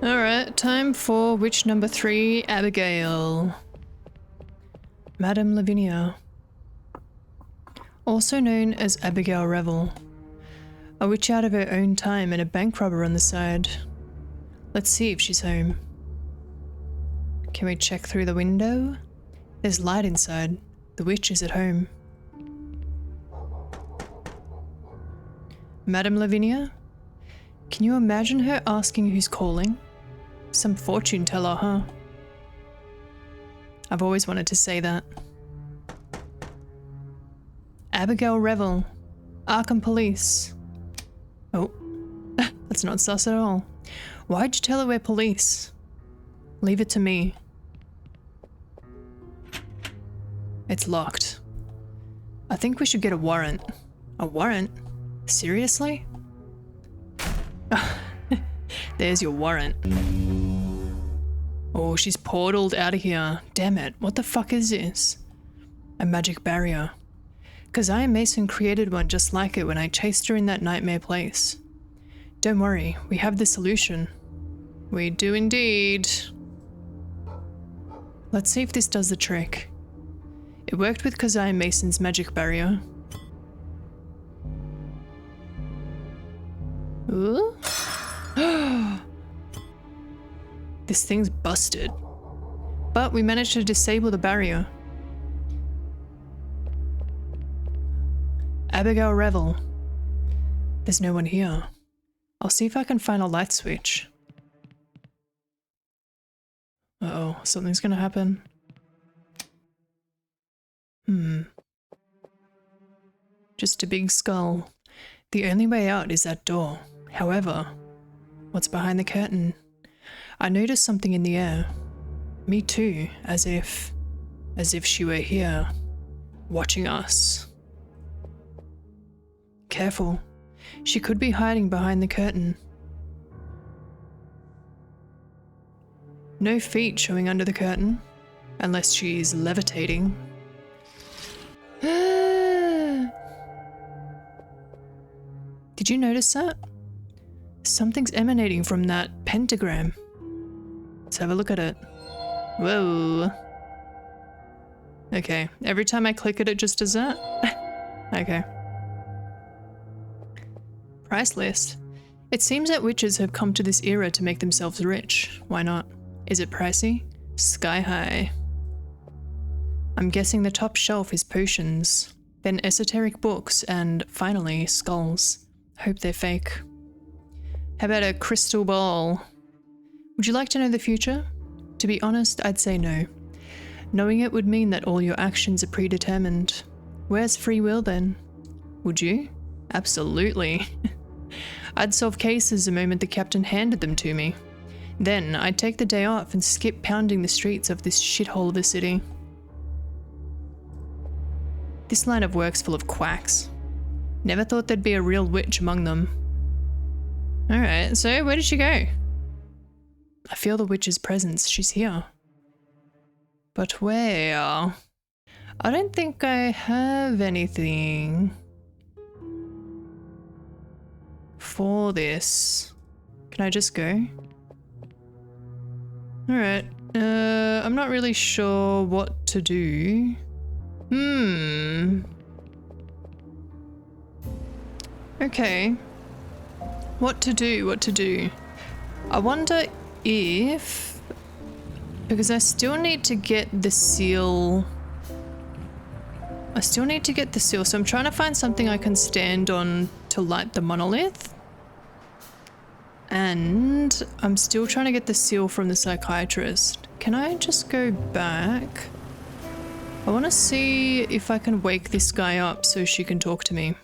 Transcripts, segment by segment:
Alright, time for witch number 3, Abigail. Madame Lavinia. Also known as Abigail Revel. A witch out of her own time and a bank robber on the side. Let's see if she's home. Can we check through the window? There's light inside. The witch is at home. Madame Lavinia? Can you imagine her asking who's calling? Some fortune teller, huh? I've always wanted to say that. Abigail Revel, Arkham Police. Oh, that's not sus at all. Why'd you tell her we're police? Leave it to me. It's locked. I think we should get a warrant. A warrant? Seriously? There's your warrant. Oh, she's portaled out of here. Damn it, what the fuck is this? A magic barrier. Keziah Mason created one just like it when I chased her in that nightmare place. Don't worry, we have the solution. We do indeed. Let's see if this does the trick. It worked with Keziah Mason's magic barrier. Ooh. This thing's busted. But we managed to disable the barrier. Abigail Revel. There's no one here. I'll see if I can find a light switch. Uh-oh, something's gonna happen. Just a big skull. The only way out is that door. However, what's behind the curtain? I noticed something in the air. Me too, as if she were here, watching us. Careful. She could be hiding behind the curtain. No feet showing under the curtain, unless she's levitating. Did you notice that? Something's emanating from that pentagram. Let's have a look at it. Whoa. Okay, every time I click it, it just does that? Okay. Price list. It seems that witches have come to this era to make themselves rich. Why not? Is it pricey? Sky high. I'm guessing the top shelf is potions, then esoteric books, and finally, skulls. Hope they're fake. How about a crystal ball? Would you like to know the future? To be honest, I'd say no. Knowing it would mean that all your actions are predetermined. Where's free will then? Would you? Absolutely. I'd solve cases the moment the captain handed them to me. Then I'd take the day off and skip pounding the streets of this shithole of a city. This line of work's full of quacks. Never thought there'd be a real witch among them. Alright, so where did she go? I feel the witch's presence. She's here. But where? I don't think I have anything for this. Can I just go? Alright. I'm not really sure what to do. Okay. What to do? I wonder if... because I still need to get the seal. So I'm trying to find something I can stand on to light the monolith. And I'm still trying to get the seal from the psychiatrist. Can I just go back? I want to see if I can wake this guy up so she can talk to me.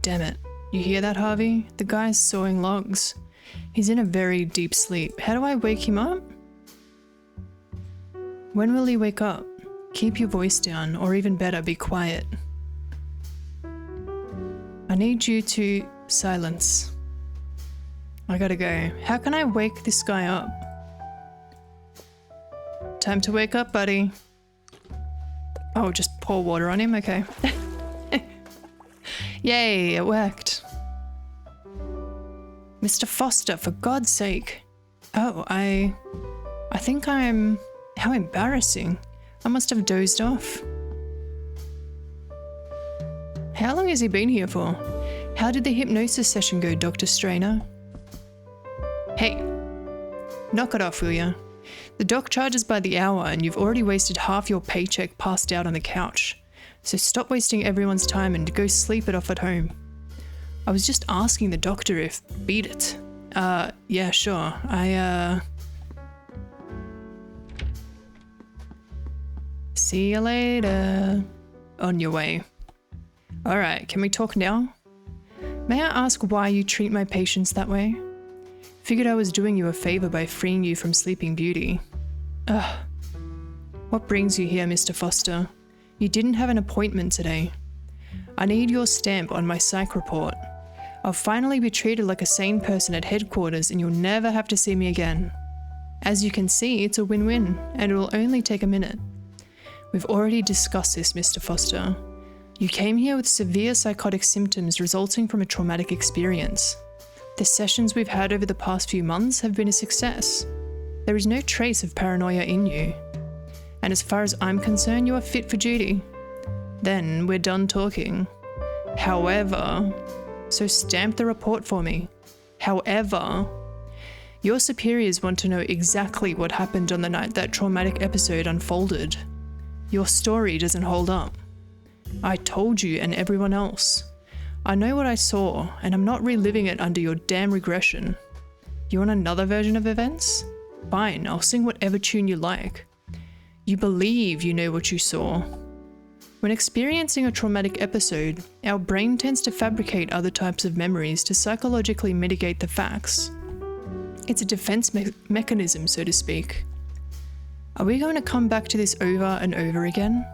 Damn it. You hear that, Harvey? The guy's sawing logs. He's in a very deep sleep. How do I wake him up? When will he wake up? Keep your voice down, or even better, be quiet. I need you to silence. I gotta go. How can I wake this guy up? Time to wake up, buddy. Oh, just pour water on him? Okay. Yay, it worked. Mr. Foster, for God's sake. Oh, I think I'm... How embarrassing. I must have dozed off. How long has he been here for? How did the hypnosis session go, Dr. Strainer? Hey, knock it off, will ya? The doc charges by the hour and you've already wasted half your paycheck passed out on the couch. So stop wasting everyone's time and go sleep it off at home. I was just asking the doctor if... Beat it. Yeah, sure. See you later. On your way. Alright, can we talk now? May I ask why you treat my patients that way? Figured I was doing you a favor by freeing you from Sleeping Beauty. Ugh. What brings you here, Mr. Foster? You didn't have an appointment today. I need your stamp on my psych report. I'll finally be treated like a sane person at headquarters and you'll never have to see me again. As you can see, it's a win-win, and it will only take a minute. We've already discussed this, Mr. Foster. You came here with severe psychotic symptoms resulting from a traumatic experience. The sessions we've had over the past few months have been a success. There is no trace of paranoia in you. And as far as I'm concerned, you are fit for duty. Then we're done talking. However, so stamp the report for me. However, your superiors want to know exactly what happened on the night that traumatic episode unfolded. Your story doesn't hold up. I told you and everyone else. I know what I saw, and I'm not reliving it under your damn regression. You want another version of events? Fine, I'll sing whatever tune you like. You believe you know what you saw. When experiencing a traumatic episode, our brain tends to fabricate other types of memories to psychologically mitigate the facts. It's a defense mechanism, so to speak. Are we going to come back to this over and over again?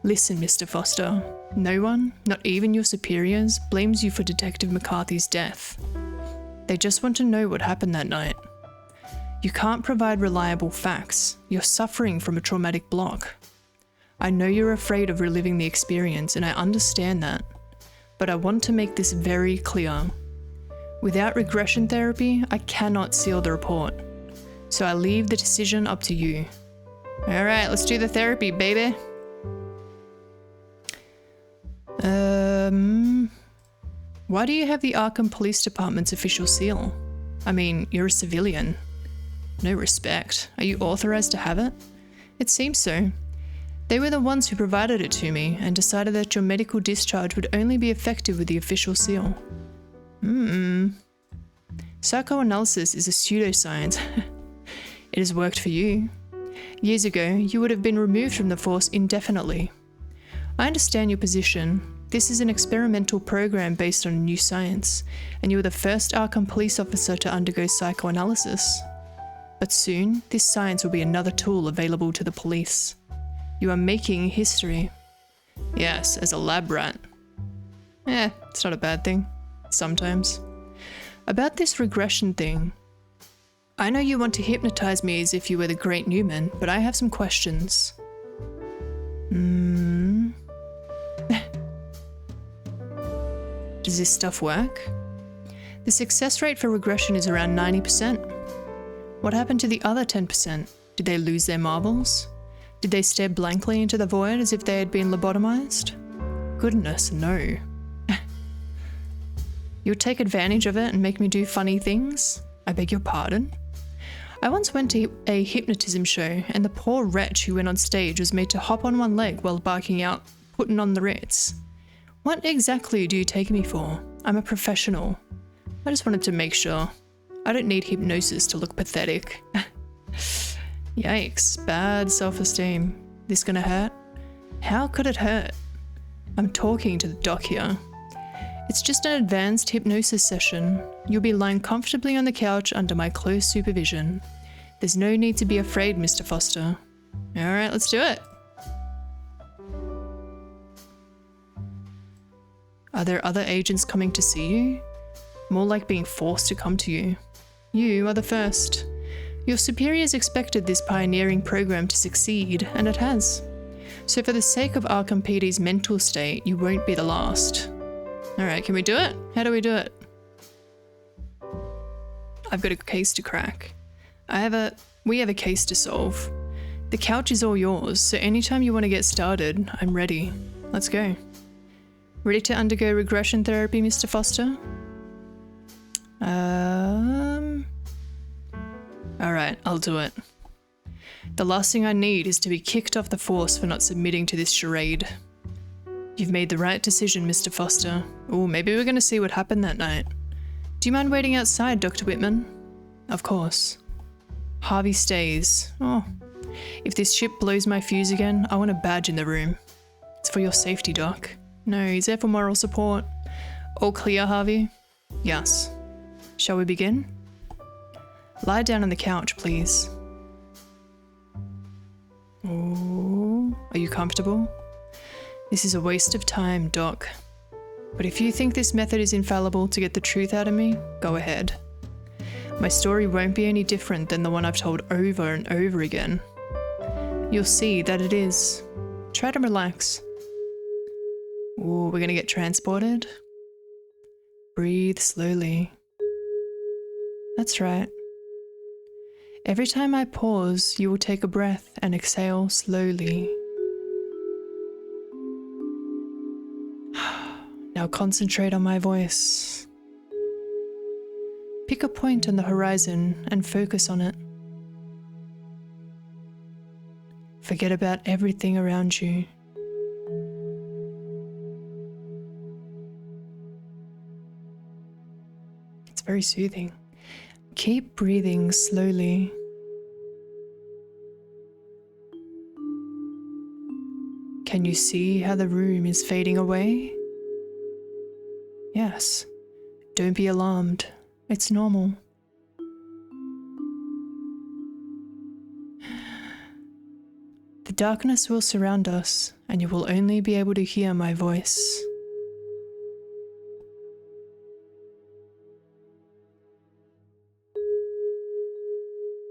Listen, Mr. Foster, no one, not even your superiors, blames you for Detective McCarthy's death. They just want to know what happened that night. You can't provide reliable facts. You're suffering from a traumatic block. I know you're afraid of reliving the experience, and I understand that. But I want to make this very clear. Without regression therapy, I cannot seal the report. So I leave the decision up to you. Alright, let's do the therapy, baby. Why do you have the Arkham Police Department's official seal? I mean, you're a civilian. No respect. Are you authorized to have it? It seems so. They were the ones who provided it to me and decided that your medical discharge would only be effective with the official seal. Psychoanalysis is a pseudoscience. It has worked for you. Years ago, you would have been removed from the force indefinitely. I understand your position. This is an experimental program based on new science, and you are the first Arkham police officer to undergo psychoanalysis. But soon, this science will be another tool available to the police. You are making history. Yes, as a lab rat. It's not a bad thing. Sometimes. About this regression thing. I know you want to hypnotize me as if you were the great Newman, but I have some questions. Does this stuff work? The success rate for regression is around 90%. What happened to the other 10%? Did they lose their marbles? Did they stare blankly into the void as if they had been lobotomized? Goodness, no. You'll take advantage of it and make me do funny things? I beg your pardon? I once went to a hypnotism show, and the poor wretch who went on stage was made to hop on one leg while barking out, "Puttin' on the Ritz." What exactly do you take me for? I'm a professional. I just wanted to make sure. I don't need hypnosis to look pathetic. Yikes, bad self-esteem. This gonna hurt? How could it hurt? I'm talking to the doc here. It's just an advanced hypnosis session. You'll be lying comfortably on the couch under my close supervision. There's no need to be afraid, Mr. Foster. Alright, let's do it. Are there other agents coming to see you? More like being forced to come to you. You are the first. Your superiors expected this pioneering program to succeed, and it has. So for the sake of Arkham PD's mental state, you won't be the last. Alright, can we do it? How do we do it? I've got a case to crack. We have a case to solve. The couch is all yours, so anytime you want to get started, I'm ready. Let's go. Ready to undergo regression therapy, Mr. Foster? Alright, I'll do it. The last thing I need is to be kicked off the force for not submitting to this charade. You've made the right decision, Mr. Foster. Oh, maybe we're gonna see what happened that night. Do you mind waiting outside, Dr. Whitman? Of course. Harvey stays. Oh, if this ship blows my fuse again, I want a badge in the room. It's for your safety, Doc. No, he's there for moral support. All clear, Harvey? Yes. Shall we begin? Lie down on the couch, please. Oh, are you comfortable? This is a waste of time, Doc. But if you think this method is infallible to get the truth out of me, go ahead. My story won't be any different than the one I've told over and over again. You'll see that it is. Try to relax. Ooh, we're gonna get transported. Breathe slowly. That's right. Every time I pause, you will take a breath and exhale slowly. Now concentrate on my voice. Pick a point on the horizon and focus on it. Forget about everything around you. It's very soothing. Keep breathing slowly. Can you see how the room is fading away? Yes. Don't be alarmed. It's normal. The darkness will surround us, and you will only be able to hear my voice.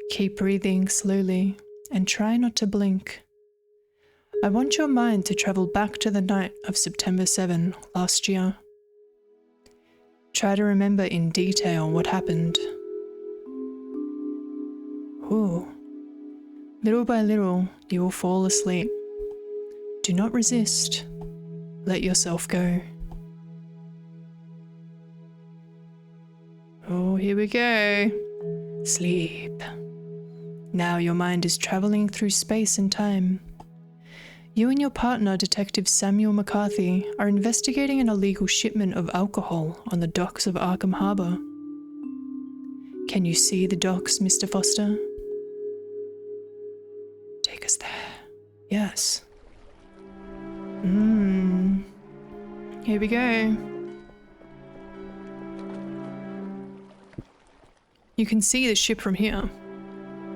Keep breathing slowly, and try not to blink. I want your mind to travel back to the night of September 7 last year. Try to remember in detail what happened. Ooh. Little by little, you will fall asleep. Do not resist. Let yourself go. Oh, here we go. Sleep. Now your mind is traveling through space and time. You and your partner, Detective Samuel McCarthy, are investigating an illegal shipment of alcohol on the docks of Arkham Harbor. Can you see the docks, Mr. Foster? Take us there. Yes. Here we go. You can see the ship from here.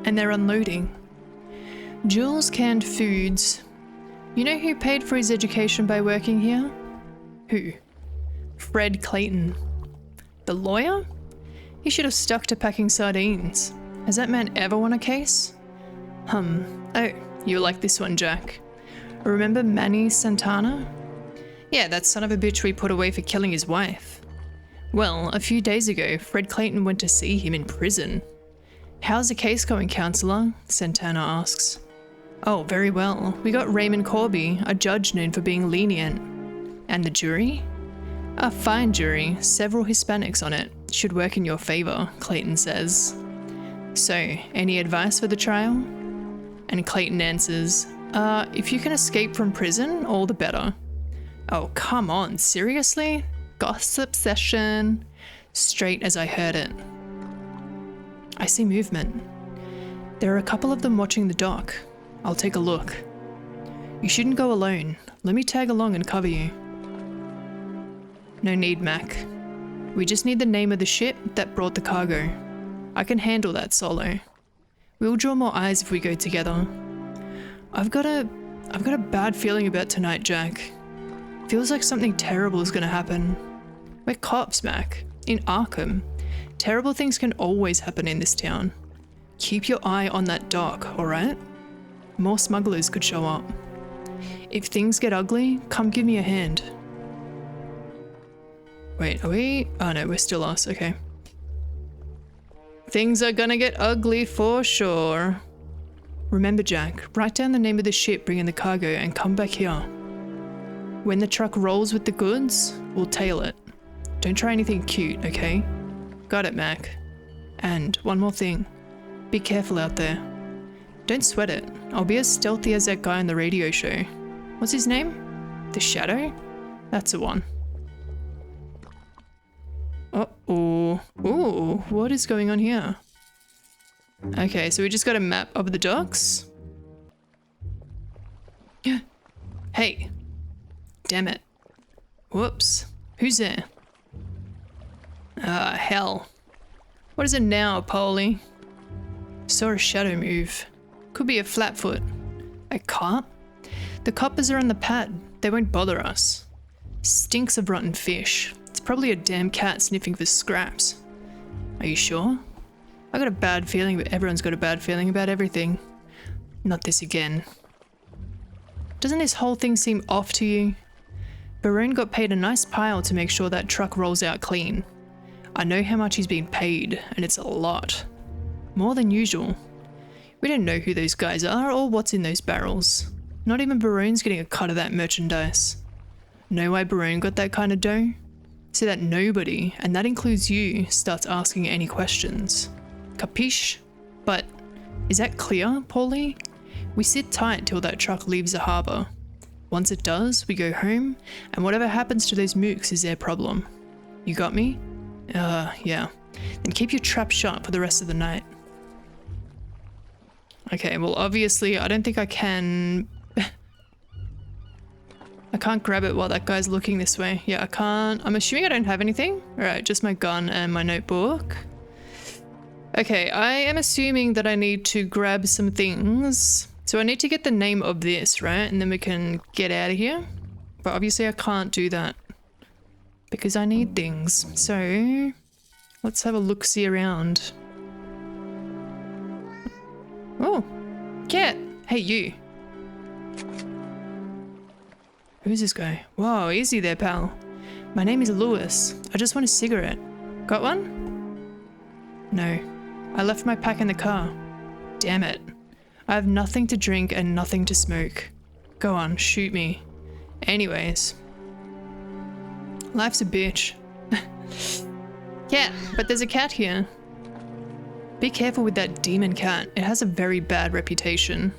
And they're unloading. Jules Canned Foods. You know who paid for his education by working here? Who? Fred Clayton. The lawyer? He should have stuck to packing sardines. Has that man ever won a case? Oh, you like this one, Jack. Remember Manny Santana? Yeah, that son of a bitch we put away for killing his wife. Well, a few days ago, Fred Clayton went to see him in prison. How's the case going, Counselor? Santana asks. Oh, very well. We got Raymond Corby, a judge known for being lenient. And the jury? A fine jury, several Hispanics on it. Should work in your favor, Clayton says. So, any advice for the trial? And Clayton answers, if you can escape from prison, all the better. Oh, come on, seriously? Gossip session. Straight as I heard it. I see movement. There are a couple of them watching the dock. I'll take a look. You shouldn't go alone. Let me tag along and cover you. No need, Mac. We just need the name of the ship that brought the cargo. I can handle that solo. We'll draw more eyes if we go together. I've got a bad feeling about tonight, Jack. Feels like something terrible is gonna happen. We're cops, Mac. In Arkham. Terrible things can always happen in this town. Keep your eye on that dock, alright? More smugglers could show up. If things get ugly, come give me a hand. Wait, are we? Oh no, we're still us, okay. Things are gonna get ugly for sure. Remember, Jack, write down the name of the ship bringing the cargo and come back here. When the truck rolls with the goods, we'll tail it. Don't try anything cute, okay? Got it, Mac. And one more thing. Be careful out there. Don't sweat it. I'll be as stealthy as that guy on the radio show. What's his name? The Shadow? That's the one. Uh-oh. Ooh, what is going on here? Okay, so we just got a map of the docks. Hey. Damn it. Whoops. Who's there? Ah, hell. What is it now, Polly? Saw a shadow move. Could be a flatfoot. A cop? The coppers are on the pad. They won't bother us. Stinks of rotten fish. It's probably a damn cat sniffing for scraps. Are you sure? I got a bad feeling, but everyone's got a bad feeling about everything. Not this again. Doesn't this whole thing seem off to you? Baroon got paid a nice pile to make sure that truck rolls out clean. I know how much he's being paid, and it's a lot. More than usual. We don't know who those guys are or what's in those barrels. Not even Baroon's getting a cut of that merchandise. Know why Baroon got that kind of dough? So that nobody, and that includes you, starts asking any questions. Capiche? But is that clear, Paulie? We sit tight till that truck leaves the harbour. Once it does, we go home, and whatever happens to those mooks is their problem. You got me? Yeah. Then keep your trap shut for the rest of the night. Okay, well obviously I don't think I can... I can't grab it while that guy's looking this way. Yeah, I can't. I'm assuming I don't have anything. Alright, just my gun and my notebook. Okay, I am assuming that I need to grab some things. So I need to get the name of this, right? And then we can get out of here. But obviously I can't do that because I need things. So let's have a look-see around. Oh, cat. Hey, you. Who's this guy? Whoa, easy there, pal. My name is Lewis. I just want a cigarette. Got one? No. I left my pack in the car. Damn it. I have nothing to drink and nothing to smoke. Go on, shoot me. Anyways. Life's a bitch. Cat, but there's a cat here. Be careful with that demon cat. It has a very bad reputation.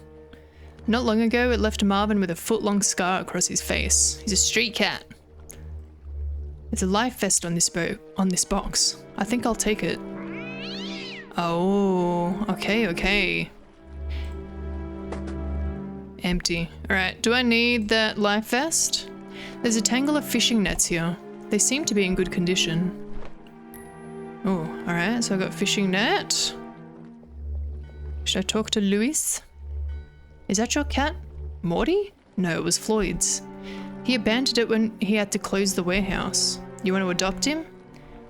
Not long ago, it left Marvin with a foot-long scar across his face. He's a street cat. There's a life vest on this box. I think I'll take it. Oh, okay. Empty. Alright, do I need that life vest? There's a tangle of fishing nets here. They seem to be in good condition. Oh, alright, so I got fishing net. Should I talk to Louis? Is that your cat? Morty? No, it was Floyd's. He abandoned it when he had to close the warehouse. You want to adopt him?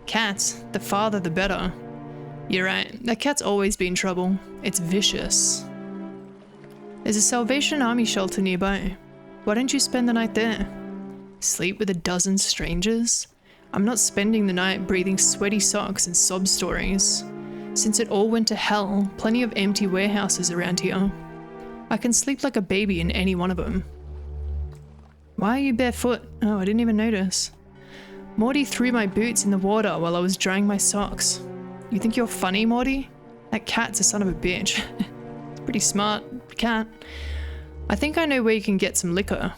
Cats, the farther the better. You're right, that cat's always been trouble. It's vicious. There's a Salvation Army shelter nearby. Why don't you spend the night there? Sleep with a dozen strangers? I'm not spending the night breathing sweaty socks and sob stories. Since it all went to hell, plenty of empty warehouses around here. I can sleep like a baby in any one of them. Why are you barefoot? Oh, I didn't even notice. Morty threw my boots in the water while I was drying my socks. You think you're funny, Morty? That cat's a son of a bitch. It's pretty smart cat. I think I know where you can get some liquor.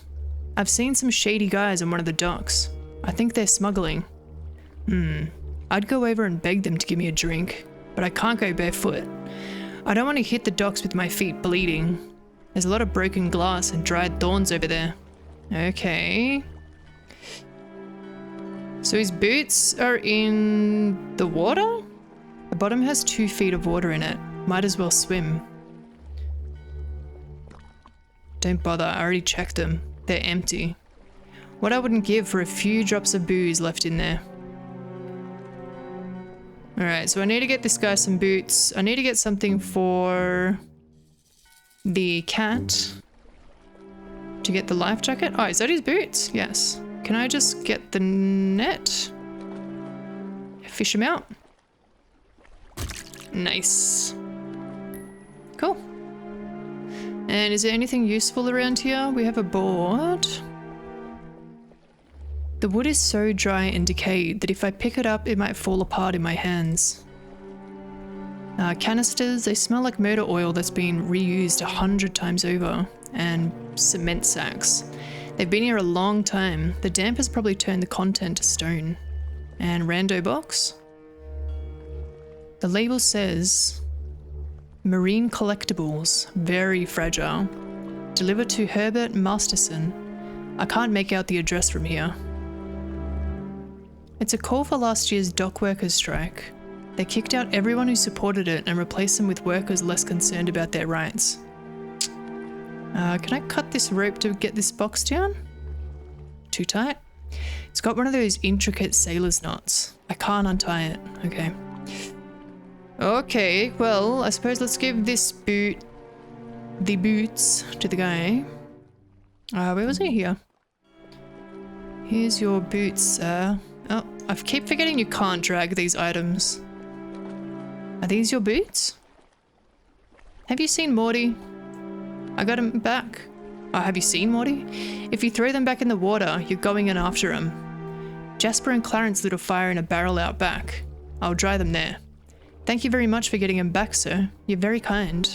I've seen some shady guys on one of the docks. I think they're smuggling. I'd go over and beg them to give me a drink, but I can't go barefoot. I don't want to hit the docks with my feet bleeding. There's a lot of broken glass and dried thorns over there. Okay. So his boots are in the water? The bottom has 2 feet of water in it. Might as well swim. Don't bother, I already checked them. They're empty. What I wouldn't give for a few drops of booze left in there. Alright, so I need to get this guy some boots. I need to get something for the cat. To get the life jacket. Oh, is that his boots? Yes. Can I just get the net? Fish him out. Nice. Cool. And is there anything useful around here? We have a board. The wood is so dry and decayed that if I pick it up, it might fall apart in my hands. Canisters, they smell like motor oil that's been reused 100 times over. And cement sacks. They've been here a long time. The damp has probably turned the content to stone. And rando box. The label says, marine collectibles, very fragile. Delivered to Herbert Masterson. I can't make out the address from here. It's a call for last year's dock workers' strike. They kicked out everyone who supported it and replaced them with workers less concerned about their rights. Can I cut this rope to get this box down? Too tight? It's got one of those intricate sailor's knots. I can't untie it. Okay. Okay, well, I suppose let's give this the boots to the guy. Where was he here? Here's your boots, sir. Oh, I keep forgetting you can't drag these items. Are these your boots? Have you seen Morty? I got him back. Oh, have you seen Morty? If you throw them back in the water, you're going in after him. Jasper and Clarence lit a fire in a barrel out back. I'll dry them there. Thank you very much for getting him back, sir. You're very kind.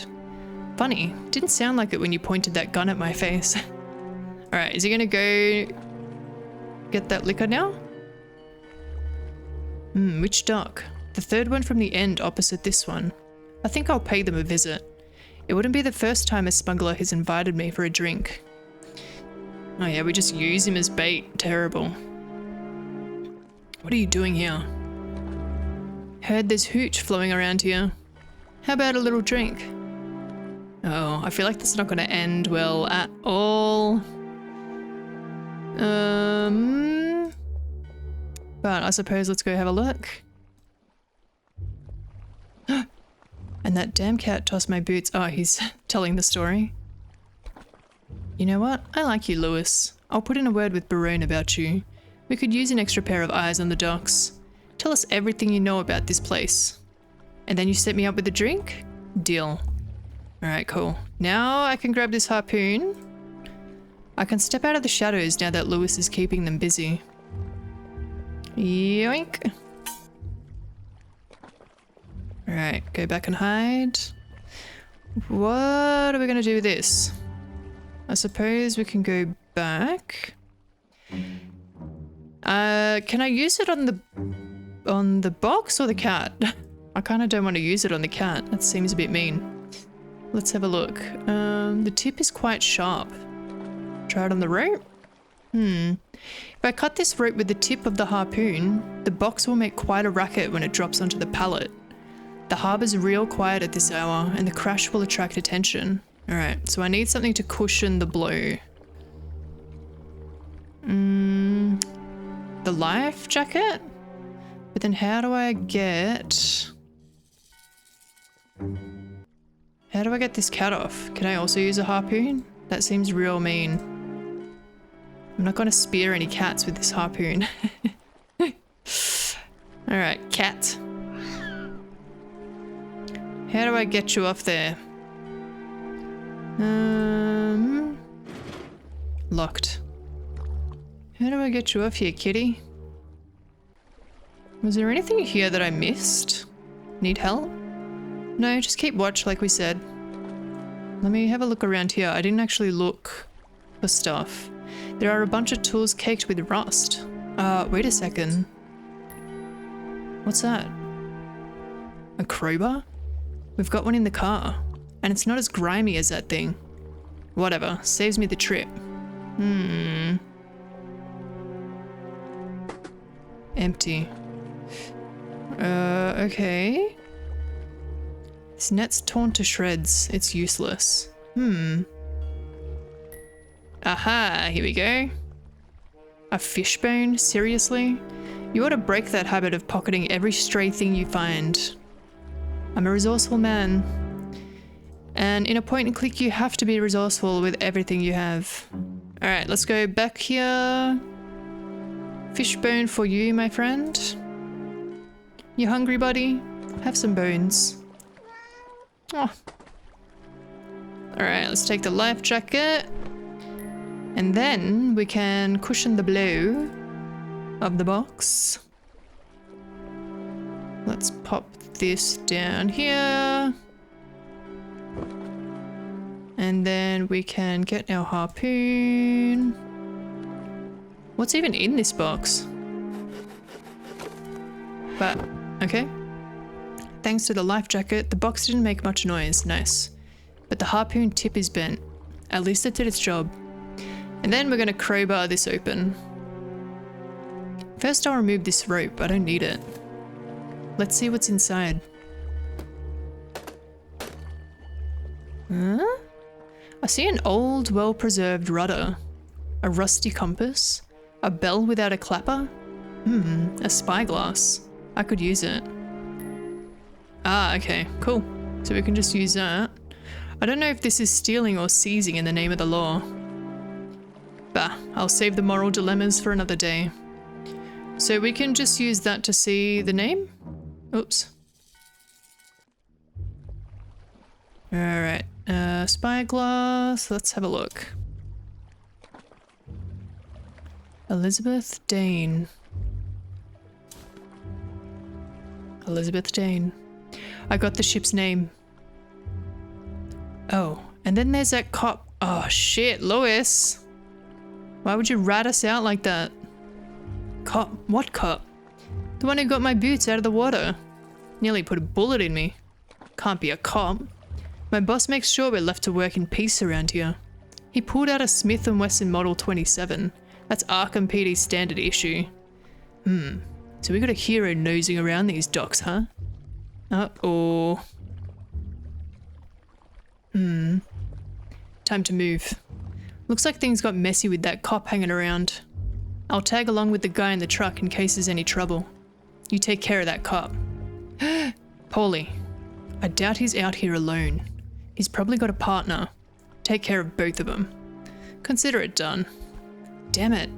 Funny, didn't sound like it when you pointed that gun at my face. Alright, is he gonna go get that liquor now? Which dock? The third one from the end opposite this one. I think I'll pay them a visit. It wouldn't be the first time a smuggler has invited me for a drink. Oh yeah, we just use him as bait. Terrible. What are you doing here? Heard there's hooch flowing around here. How about a little drink? Oh, I feel like that's not going to end well at all. But I suppose let's go have a look. And that damn cat tossed my boots. Oh, he's telling the story. You know what? I like you, Lewis. I'll put in a word with Barone about you. We could use an extra pair of eyes on the docks. Tell us everything you know about this place. And then you set me up with a drink? Deal. Alright, cool. Now I can grab this harpoon. I can step out of the shadows now that Lewis is keeping them busy. Yoink. Alright, go back and hide. What are we going to do with this? I suppose we can go back. Can I use it on the box or the cat? I kind of don't want to use it on the cat. That seems a bit mean. Let's have a look. The tip is quite sharp. Try it on the rope? If I cut this rope with the tip of the harpoon, the box will make quite a racket when it drops onto the pallet. The harbor's real quiet at this hour, and the crash will attract attention. Alright, so I need something to cushion the blow. The life jacket? But then how do I get... How do I get this cat off? Can I also use a harpoon? That seems real mean. I'm not going to spear any cats with this harpoon. Alright, cat. How do I get you off there? Locked. How do I get you off here, kitty? Was there anything here that I missed? Need help? No, just keep watch like we said. Let me have a look around here. I didn't actually look for stuff. There are a bunch of tools caked with rust. Wait a second. What's that? A crowbar? We've got one in the car. And it's not as grimy as that thing. Whatever, saves me the trip. Empty. Okay. This net's torn to shreds. It's useless. Aha, here we go. A fishbone? Seriously? You ought to break that habit of pocketing every stray thing you find. I'm a resourceful man. And in a point and click, you have to be resourceful with everything you have. Alright, let's go back here. Fishbone for you, my friend. You hungry, buddy? Have some bones. Oh. Alright, let's take the life jacket. And then we can cushion the blow of the box. Let's pop this down here. And then we can get our harpoon. What's even in this box? But, okay. Thanks to the life jacket, the box didn't make much noise. Nice. But the harpoon tip is bent. At least it did its job. And then we're gonna crowbar this open. First I'll remove this rope. I don't need it. Let's see what's inside. Huh? I see an old, well-preserved rudder. A rusty compass. A bell without a clapper. A spyglass. I could use it. Ah, okay, cool. So we can just use that. I don't know if this is stealing or seizing in the name of the law. Bah, I'll save the moral dilemmas for another day. So we can just use that to see the name? Oops. Alright, spyglass, let's have a look. Elizabeth Dane. Elizabeth Dane. I got the ship's name. Oh, and then there's that cop. Oh shit, Lois. Why would you rat us out like that? Cop? What cop? The one who got my boots out of the water. Nearly put a bullet in me. Can't be a cop. My boss makes sure we're left to work in peace around here. He pulled out a Smith & Wesson Model 27. That's Arkham PD's standard issue. So we got a hero nosing around these docks, huh? Uh-oh. Time to move. Looks like things got messy with that cop hanging around. I'll tag along with the guy in the truck in case there's any trouble. You take care of that cop. Paulie. I doubt he's out here alone. He's probably got a partner. Take care of both of them. Consider it done. Damn it.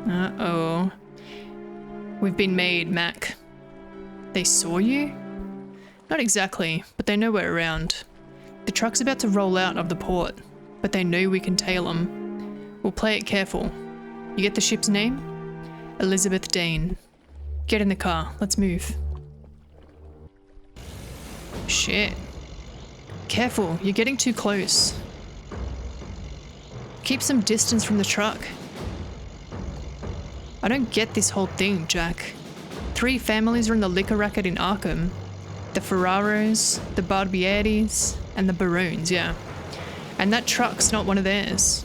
Uh-oh. We've been made, Mac. They saw you? Not exactly, but they know we're around. The truck's about to roll out of the port, but they know we can tail them. We'll play it careful. You get the ship's name? Elizabeth Dane. Get in the car. Let's move. Shit. Careful, you're getting too close. Keep some distance from the truck. I don't get this whole thing, Jack. 3 families are in the liquor racket in Arkham. The Ferraros, the Barbieris, and the Barones, yeah. And that truck's not one of theirs.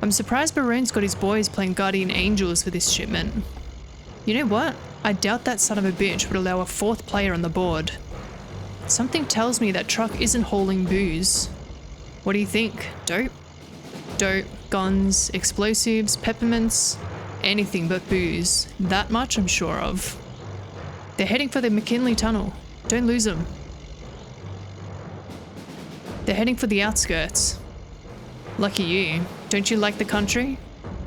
I'm surprised Barone's got his boys playing guardian angels for this shipment. You know what? I doubt that son of a bitch would allow a 4th player on the board. Something tells me that truck isn't hauling booze. What do you think? Dope? Dope, guns, explosives, peppermints, anything but booze. That much I'm sure of. They're heading for the McKinley Tunnel. Don't lose them. They're heading for the outskirts. Lucky you. Don't you like the country?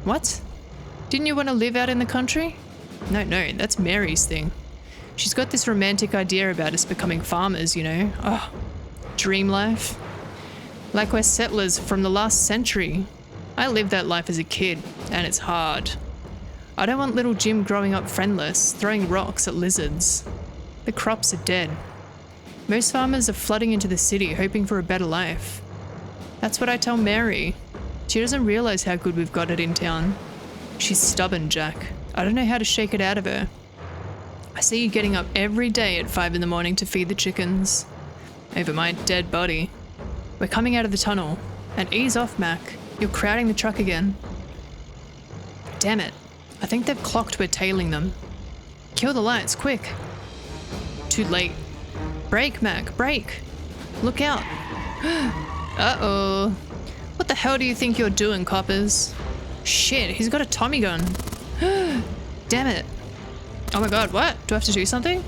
What? Didn't you want to live out in the country? No, that's Mary's thing. She's got this romantic idea about us becoming farmers, you know. Oh, dream life. Like we're settlers from the last century. I lived that life as a kid, and it's hard. I don't want little Jim growing up friendless, throwing rocks at lizards. The crops are dead. Most farmers are flooding into the city hoping for a better life. That's what I tell Mary. She doesn't realize how good we've got it in town. She's stubborn, Jack. I don't know how to shake it out of her. I see you getting up every day at 5 in the morning to feed the chickens. Over my dead body. We're coming out of the tunnel. And ease off, Mac. You're crowding the truck again. Damn it. I think they've clocked we're tailing them. Kill the lights, quick. Too late. Brake, Mac, brake. Look out. Uh-oh. What the hell do you think you're doing, coppers? Shit, he's got a Tommy gun. Damn it. Oh my god, what? Do I have to do something?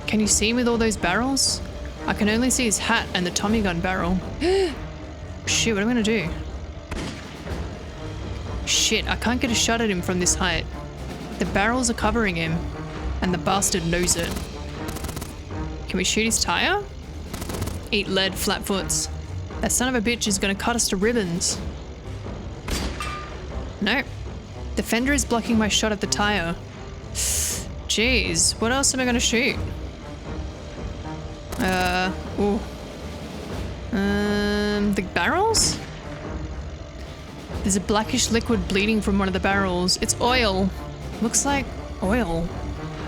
Can you see him with all those barrels? I can only see his hat and the Tommy gun barrel. Shit, what am I gonna do? Shit, I can't get a shot at him from this height. The barrels are covering him, and the bastard knows it. Can we shoot his tire? Eat lead, flatfoots. That son of a bitch is gonna cut us to ribbons. Nope. The fender is blocking my shot at the tire. Jeez, what else am I gonna shoot? Ooh. The barrels? There's a blackish liquid bleeding from one of the barrels. It's oil. Looks like oil.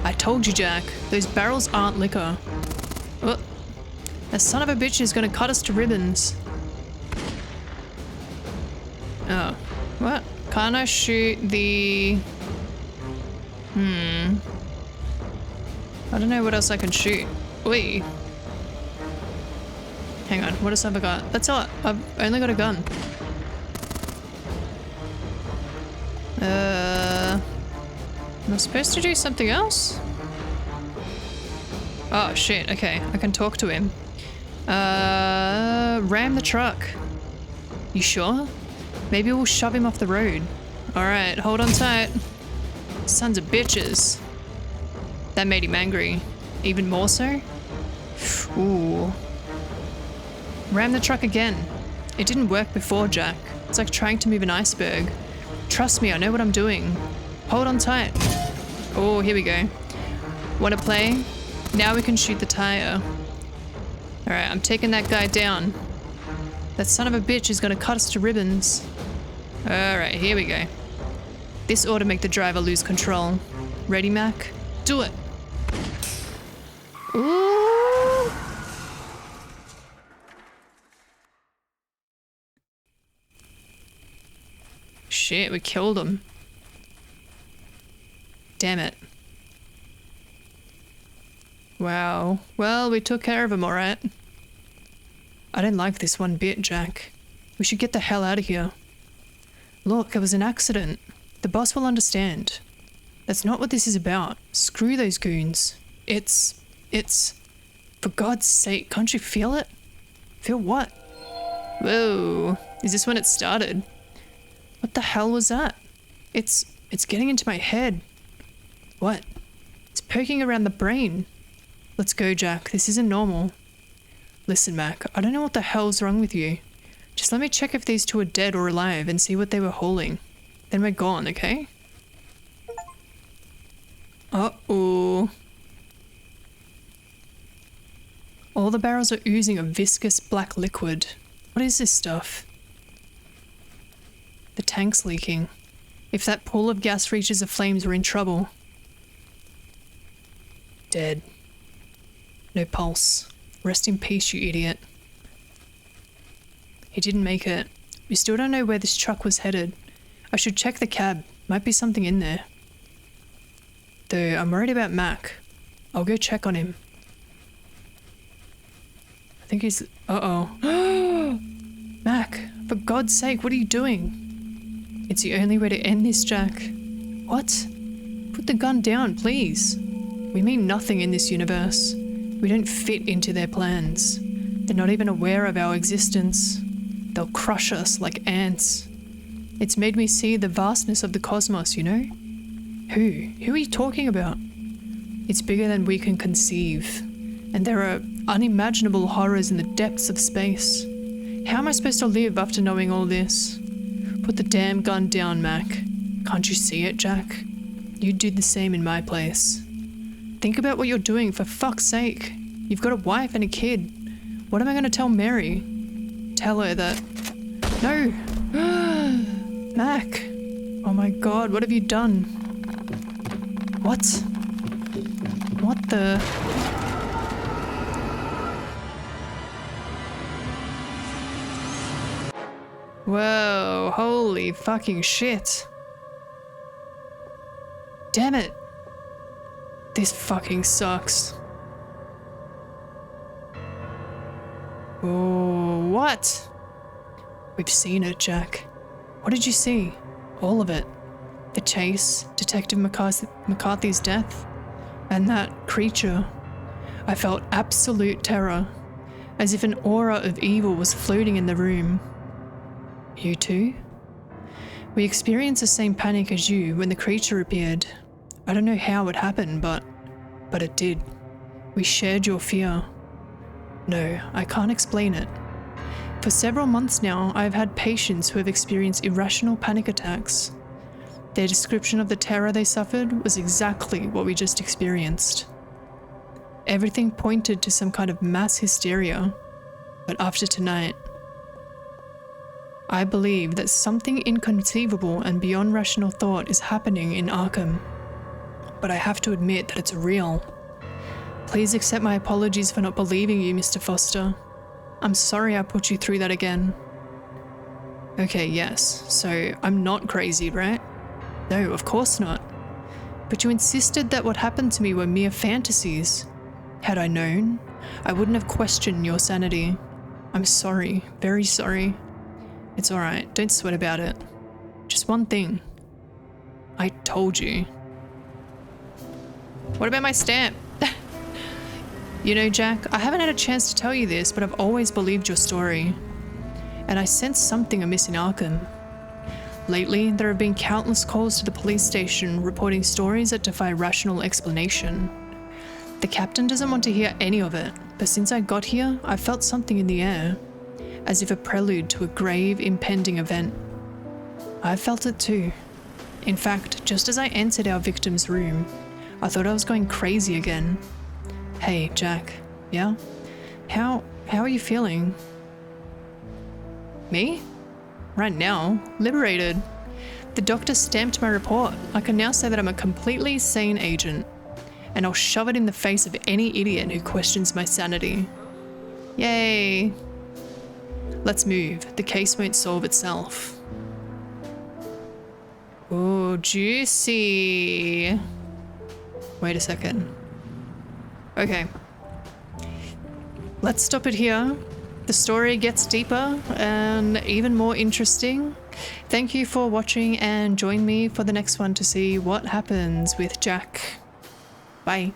I told you, Jack. Those barrels aren't liquor. Oh. That son of a bitch is gonna cut us to ribbons. Oh. What? Can't I shoot the... I don't know what else I can shoot. Oi. Hang on, what else have I got? That's all. I've only got a gun. Am I supposed to do something else? Oh shit, okay. I can talk to him. Ram the truck. You sure? Maybe we'll shove him off the road. Alright, hold on tight. Sons of bitches. That made him angry. Even more so? Ooh. Ram the truck again. It didn't work before, Jack. It's like trying to move an iceberg. Trust me, I know what I'm doing. Hold on tight. Oh, here we go. Wanna play? Now we can shoot the tire. Alright, I'm taking that guy down. That son of a bitch is gonna cut us to ribbons. Alright, here we go. This ought to make the driver lose control. Ready, Mac? Do it! Ooh! Shit, we killed him. Damn it. Wow. Well, we took care of him, alright. I don't like this one bit, Jack. We should get the hell out of here. Look, it was an accident. The boss will understand. That's not what this is about. Screw those goons. It's... For God's sake, can't you feel it? Feel what? Whoa. Is this when it started? What the hell was that? It's getting into my head. What? It's poking around the brain. Let's go, Jack. This isn't normal. Listen, Mac, I don't know what the hell's wrong with you. Just let me check if these two are dead or alive and see what they were hauling. Then we're gone, okay? Uh-oh. All the barrels are oozing a viscous black liquid. What is this stuff? The tank's leaking. If that pool of gas reaches the flames, we're in trouble. Dead. No pulse. Rest in peace, you idiot. He didn't make it. We still don't know where this truck was headed. I should check the cab. Might be something in there. Though I'm worried about Mac. I'll go check on him. I think he's... Uh-oh. Mac, for God's sake, what are you doing? It's the only way to end this, Jack. What? Put the gun down, please. We mean nothing in this universe. We don't fit into their plans. They're not even aware of our existence. They'll crush us like ants. It's made me see the vastness of the cosmos, you know? Who are you talking about? It's bigger than we can conceive. And there are unimaginable horrors in the depths of space. How am I supposed to live after knowing all this? Put the damn gun down, Mac. Can't you see it, Jack? You'd do the same in my place. Think about what you're doing, for fuck's sake. You've got a wife and a kid. What am I going to tell Mary? Tell her that... No! Mac! Oh my god, what have you done? What? What the... Whoa, holy fucking shit. Damn it. This fucking sucks. Oh, what? We've seen it, Jack. What did you see? All of it. The chase, Detective McCarthy's death, and that creature. I felt absolute terror, as if an aura of evil was floating in the room. You too? We experienced the same panic as you when the creature appeared. I don't know how it happened, but it did. We shared your fear. No, I can't explain it. For several months now, I have had patients who have experienced irrational panic attacks. Their description of the terror they suffered was exactly what we just experienced. Everything pointed to some kind of mass hysteria, but after tonight, I believe that something inconceivable and beyond rational thought is happening in Arkham. But I have to admit that it's real. Please accept my apologies for not believing you, Mr. Foster. I'm sorry I put you through that again. Okay, yes, so I'm not crazy, right? No, of course not. But you insisted that what happened to me were mere fantasies. Had I known, I wouldn't have questioned your sanity. I'm sorry, very sorry. It's alright, don't sweat about it. Just one thing. I told you. What about my stamp? You know, Jack, I haven't had a chance to tell you this, but I've always believed your story. And I sense something amiss in Arkham. Lately, there have been countless calls to the police station reporting stories that defy rational explanation. The captain doesn't want to hear any of it, but since I got here, I felt something in the air, as if a prelude to a grave, impending event. I felt it too. In fact, just as I entered our victim's room, I thought I was going crazy again. Hey, Jack, yeah? How are you feeling? Me? Right now, liberated. The doctor stamped my report. I can now say that I'm a completely sane agent, and I'll shove it in the face of any idiot who questions my sanity. Yay! Let's move. The case won't solve itself. Oh, juicy. Wait a second. Okay. Let's stop it here. The story gets deeper and even more interesting. Thank you for watching and join me for the next one to see what happens with Jack. Bye.